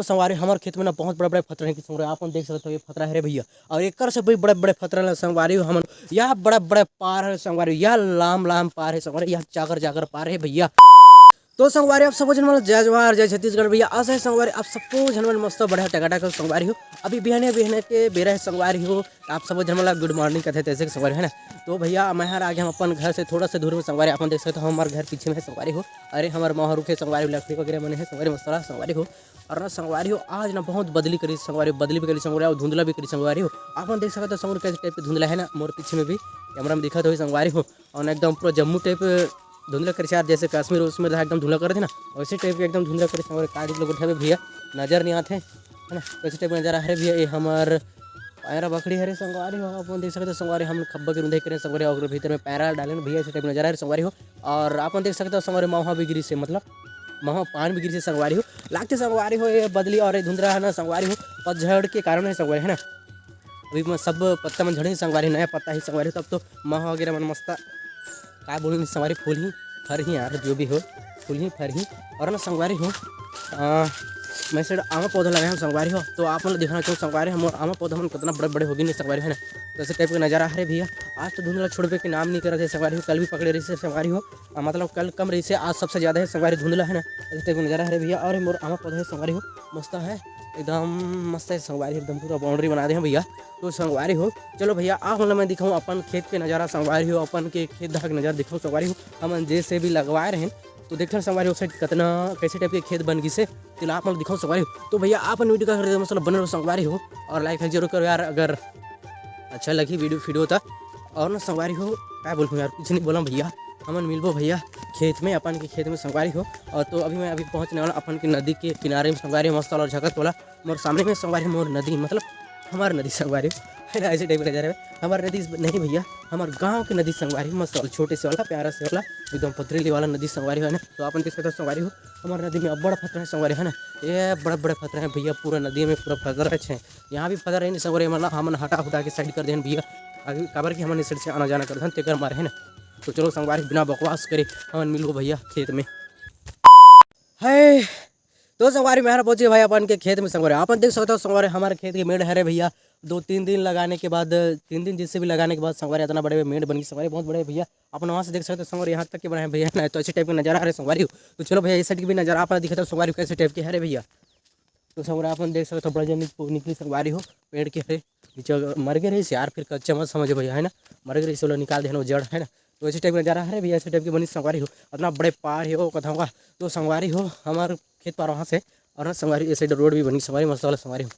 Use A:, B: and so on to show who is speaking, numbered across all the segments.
A: तो संगवारी हमारे खेत में ना बहुत बड़े बड़े फतरा है कि संगवारी आप देख सकते हो। ये फतरा है रे भैया, और एक से भी बड़े बड़े फतरा है संगवारी हम। यह बड़े बड़े पार है संगवारी, यह लाम लाम पार है संगवारी, यह जाकर जाकर पार है भैया। तो संगवारी आप सबको जनमल जय जवाहर जय छत्तीसगढ़ भैया। आशा है संगवारी आप सबको जनमल मस्त बढ़िया टकाटा संगवारी हो। अभी बिहने बिहने के बेरा है संगवारी हो। आप सबको जनमल गुड मॉर्निंग कहते तैसे संगवारी है ना। तो भैया मैं आ गया हम अपन घर से थोड़ा सा दूर में संगवारी। अपन देख सकते हो हमारे घर पीछे में है संगवारी हो। अरे हमारे माँ रुखे संगवारी लकड़ी वगैरह बने हैं संगवारी मसाला संगवारी हो। और ना संगवारी हो आज ना बहुत बदली करी संगवारी, बदली भी करी संगवारी और धुंधला भी करी संगवारी हो। आप देख सकते हो संगवारी कैसे टाइप के धुंधला है ना, मोर पीछे में भी कैमरा में दिखा तो संगवारी हो। और एकदम पूरा जम्मू टाइप धुंधला कर यार, जैसे कश्मीर उसमें एकदम धुंधला कर थे ना, वैसे टाइप के एकदम धुंधला कर संगवारी। काट लोग उठा भैया नजर नहीं आते है ना, वैसे टाइप नजर आ रहे भैया। ये हमार पैरा बकरी हरे संगवारी हो। आप देख सकते हो संगवारी हम खब्बा के रुंधे करें संगवारी और भीतर में पैरा डाले भैया ऐसे टाइप नजर आ रहे संगवारी हो। और आप देख सकते हो संगवारी महा भी गिरी से, मतलब महा पान भी गिरी से संगवारी हो। लागते संगवारी हो ये बदली और ये धुंधला है ना संगवारी हो, पतझड़ के कारण है संगवारी है ना। अभी सब पत्ता में झड़े संगवारी, नया पत्ता ही संगवारी। तब तो महा वगैरह मन मस्ता का बोलेंगे संगवारी, फूल ही फर ही यार, जो भी हो फूल ही फर ही। और ना संगवारी हो मैं से आमा पौधा लगाए हम संगवारी हो। तो आप मतलब देखना चाहिए संगवारी हम आमा पौधा हम कितना बड़े बड़े होगी नहीं संगवारी है ना। तो ऐसे टाइप का नज़ारा है भैया। आज तो धुंधला छोड़ने के नाम नहीं कर रहे थे संगवारी हो, कल भी पकड़े रही से संगवारी हो। मतलब कल कम रही से आज सबसे ज़्यादा है संगवारी धुंधला है ना। ऐसे टाइप का नज़ारा है भैया। और मोर आमा पौधा है संगवारी हो, मस्त है एकदम मस्त है संगवारी, एकदम पूरा बाउंड्री बना दे हैं भैया। तो संगवारी हो चलो भैया आप मतलब मैं दिखाऊँ अपन खेत के नज़ारा संगवारी हो, अपन के खेत धाक नज़ारा दिखाऊँ संगवारी हो। हम जैसे भी लगवाए रहे तो देखते संगवारी उस साइड कितना कैसे टाइप के खेत बन गई से, चलो आप मतलब दिखाओ संगवारी हो। तो भैया आप वीडियो का मतलब बने रहो संगवारी हो, और लाइक जरूर करो यार अगर अच्छा लगी वीडियो था। और ना संगवारी हो क्या बोलूँ यार, कुछ नहीं बोला भैया। हमन मिलबो भैया खेत में, अपन के खेत में संगवारी हो। और तो अभी मैं पहुंचने वाला अपन की नदी के किनारे में संगवारी मस्त और झकत वाला मोर सामने में संगवारी मोर नदी, मतलब हमारी नदी संगवारी है ना। ऐसे टाइप का नजर है हमारी नदी नहीं भैया, हमारे गांव की नदी संगवारी मस्त वाला छोटे से वाला प्यारा से वाला एकदम पथरीली वाला नदी संगवारी है ना। तो अपन देख सकते हो संगवारी हो हमारी नदी में अब बड़ा फतरा है संगवारी है ना। ये बड़े बड़े फतरा है भैया, पूरा नदी में पूरा फतरा है। यहाँ भी फतरा है नहीं संगवारी, मतलब हमन हटा उठा के साइड कर दें भैया, आगे काबर की हमारे साइड से आना जाना कर तेकर मारे है ना। तो चलो संगवारी बिना बकवास करे हमन मिलो भैया खेत में है। तो संगवारी मेहरा पहुंचे भाई अपन के खेत में संगवारी। अपन देख सकते हो संगवारी हमारे खेत के मेड़ है भैया। 2-3 दिन लगाने के बाद 3 दिन जिससे भी लगाने के बाद संगवारी इतना बड़े मेड़ बन गई संगवारी, बहुत बड़े भैया। अपन वहाँ से देख सकते हो संगवारी यहाँ तक के बना है भैया ना। तो ऐसे टाइप का नजारा आ रहा है संगवारी। तो चलो भैया इस साइड की भी नजारा आप दिखाता हो संगवारी कैसे टाइप के है भैया। तो संगवारी अपन देख सकते हो बड़ा जन निकली संगवारी हो पेड़ के है नीचे मर गए रही यार, फिर कच्चा मत समझे भैया है ना, मर गए रही निकाल देना जड़ है ना। तो ऐसे टाइप का नजारा है भैया, ऐसे टाइप की बनी संगवारी हो, इतना बड़े पार है वो कथा होगा। तो संगवारी हो हमारे खेत पार वहाँ से, और ना संगवारी इस साइड रोड भी बनी संगवारी मस्त वाला संगवारी हो।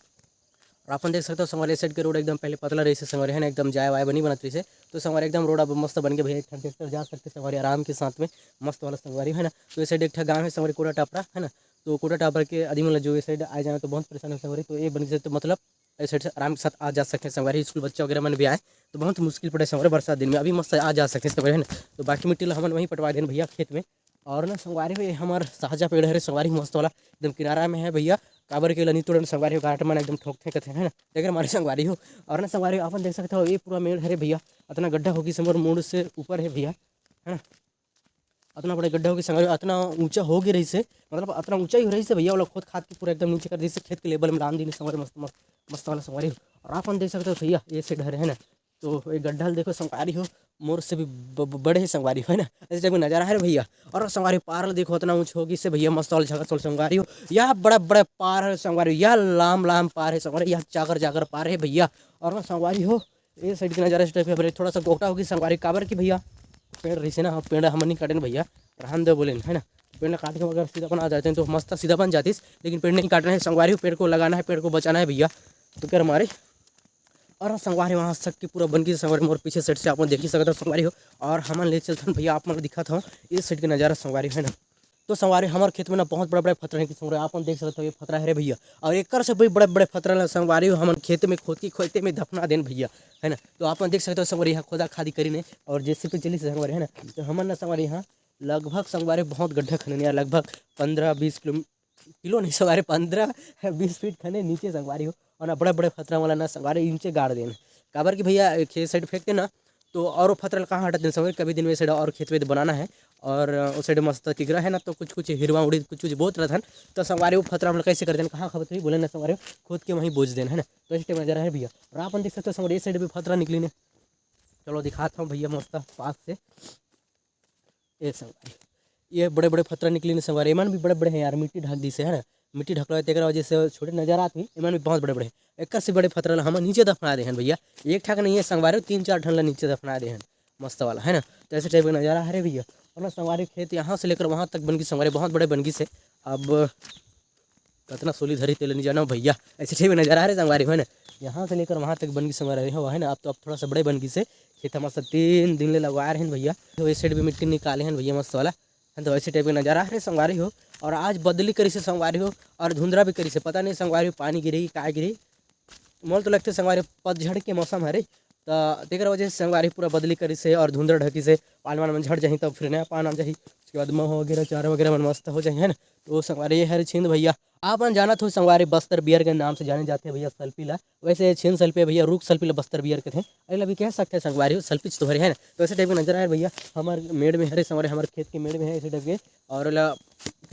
A: और अपन देख सकते हो संगवारी साइड के रोड एकदम पहले पतला रही से संगवारी है ना, एकदम जाए वाए बनी बनत रही से। तो संगवारी एकदम रोड अब मस्त बन गया भैया, एक ट्रैक्टर जा सकते संगवारी आराम के साथ में मस्त वाला संगवारी है ना। तो इस साइड एक गाँव है संगवारी कोटा टापरा है ना। तो कोटा टापर के आदमी मतलब जो इस साइड आ जाए तो बहुत परेशानी है संगवारी। तो ये बन गई तो मतलब इस साइड से आराम के साथ आ जा सकते हैं संगवारी। स्कूल बच्चा वगैरह मन भी आए तो बहुत मुश्किल पड़े संगवारी बरसात दिन में, अभी मस्त आ जा सकते हैं संगवारी है ना। तो बाकी मिट्टी हम वहीं पटवा दें भैया खेत में। और ना संगवारी हो ये हमारे साजा पेड़ है संगवारी मस्त वाला एकदम किनारा में है भैया। काबर के लनी तोड़न संगवारी हो गाट मन एकदम ठोकते कहते हैं ना, लेकिन हमारी संगवारी हो। और ना संगवारी अपन देख सकते हो ये पूरा मेड़ है भैया, इतना गड्ढा होगी समर मोड़ से ऊपर है भैया है ना। इतना बड़ा गड्ढा होगी संगवारी, इतना ऊंचा हो गई रही से, मतलब इतना ऊंचा ही हो रही से भैया। वो लोग खुद खाद के पूरा एकदम नीचे कर दी से खेत के लेवल में डाल दी संगवारी मस्त मस्त मस्त वाला संगवारी हो। और आप देख सकते हो भैया ये से घर है ना। तो ये गड्ढा देखो संगवारी हो मोर से भी बड़े ही संगवारी है ना, ऐसे टाइप का नजारा है भैया। और संगवारी पार देखो इतना ऊँच होगी से भैया मस्त वाला झगड़ संगवारी हो। यह बड़े बड़े पार है संगवारी, यह लाम लाम पार है संगवारी, यह जाकर जाकर पार है भैया। और ना संगवारी हो ये साइड के नजारा इस टाइप का थोड़ा सा गोटा होगी संगवारी, काबर की भैया पेड़ रही से ना, पेड़ हम नहीं काटे भैया रहन दे बोले है ना। पेड़ काट के अगर सीधा बना जाते हैं तो मस्त सीधा बन जाती, लेकिन पेड़ नहीं काटना है संगवारी, पेड़ को लगाना है, पेड़ को बचाना है भैया। तो क्या हमारे और संगवारी वहाँ तक की पूरा बन गई संगवारी मोर पीछे साइड से आप देख ही सकते हो संगवारी हो। और हम ले चलते हैं भैया, आप मतलब दिखा था इस साइड का नज़ारा संगवारी है ना। तो संगवारी हमारे खेत में ना बहुत बड़े बड़े फतरा है कि संगवारी आप देख सकते हो ये फतरा है रे भैया। और एक से भी बड़े बड़े फतरा है संगवारी हो हम खेत में खोद की खोदते में दफना देन भैया है ना। तो आप देख सकते हो संगवारी यहाँ खोदा खादी करी ने और जैसे पे चली संगवारी है ना। तो हमन ना संगवारी यहाँ लगभग संगवारी बहुत गड्ढा खनने लगभग 15-20 किलो नहीं संगवारी 15-20 फीट खने नीचे संगवारी हो। और ना बड़े बड़े फतरा वाला ना संगवारी नीचे गाड़ देना, काबर की भैया खेत साइड फेंकते ना तो और फतरा कहाँ हटाते हैं संगवारी, कभी दिन में साइड और खेत वेत बनाना है और उस साइड मस्त टिगरा है ना, तो कुछ कुछ हिरवा उड़ी कुछ कुछ बहुत रहा था। तो संगवारी वो फतरा हम लोग कैसे कर दें, कहाँ खबर बोले ना संगवारी खुद के वहीं बोझ देना है ना। तो इस टाइम नजर है भैया। और आप देख सकते हो संगवारी इस साइड भी फतरा निकली ने। चलो दिखाता हूँ भैया मस्त पास से। ये संगवारी ये बड़े बड़े फतरा निकली ने संगवारी, ईमान भी बड़े बड़े हैं यार, मिट्टी ढक दी से है ना, मिट्टी ढकला एक वजह से छोटे नजर आते हैं, ईमान भी बहुत बड़े बड़े हैं। एक से बड़े फतरा हम नीचे दफना दे हैं भैया, एक ठाक नहीं है संगवारी, 3-4 ठन नीचे दफना दे हैं मस्त वाला है ना। तो ऐसे टाइप का नज़ारा है भैया। और ना संगवारी खेत यहाँ से लेकर वहाँ तक बन गई संगवारी, बहुत बड़े बन गई से। अब कितना सोली धरी तेल नहीं जाना भैया, ऐसे टाइप का नज़ारा है संगवारी है ना। यहाँ से लेकर वहाँ तक बन गई संगवारी है ना। अब तो अब थोड़ा सा बड़े बन गई से खेत मस्त 3 दिन ले लगवा रहे हैं भैया। तो इस साइड भी मिट्टी निकाले हैं भैया मस्त वाला है। तो ऐसे टाइप का नज़ारा है संगवारी हो। और आज बदली करी से संगवारी हो और धुंधरा भी करी से, पता नहीं संगवारी पानी गिरी क्या गिरी। मोल तो लगते संगवारी पतझड़ के मौसम है रे, तो तेकर वजह से संगवारी पूरा बदली करी से और धुंधर ढकी से पान वान में झड़ जाही, तब फिर नया पान आम जाही, उसके बाद मह वगैरह चारा वगैरह मन मस्त हो जाए है ना। तो संगवारी ये है छिंद भैया। आप जाना तो संगवारी बस्तर बियर के नाम से जाने जाते हैं भैया सल्पी ला, वैसे छिंद सल्पी भैया रुक सल्पी ला बस्तर बियर के थे, अरे भी कह सकते हैं संगवारी सल्पीच तो है ना। तो ऐसे टाइप का नजर आया भैया। हमारे मेड़ में हरे संगवारी हमारे खेत के मेड़ में है ऐसे टाइप के। और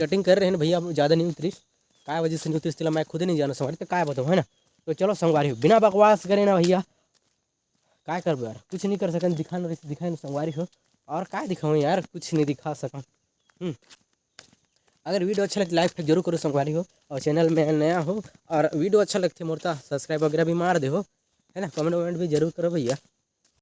A: कटिंग कर रहे हैं भैया, ज़्यादा नहीं उतरी क्या वजह से नहीं उतरी, मैं खुद नहीं जाना संगवारी तो क्या बताऊँ है ना। तो चलो संगवारी बिना बकवास करे ना भैया, क्या कर यार, कुछ नहीं कर सकन, दिखाए ना संगवारी हो। और क्या दिखाऊँ यार, कुछ नहीं दिखा सकूँ। अगर वीडियो अच्छा लगे लाइक जरूर करो संगवारी हो, और चैनल में नया हो और वीडियो अच्छा लगते मोरता सब्सक्राइब वगैरह भी मार दे हो है ना, कमेंट वमेंट भी जरूर करो भैया।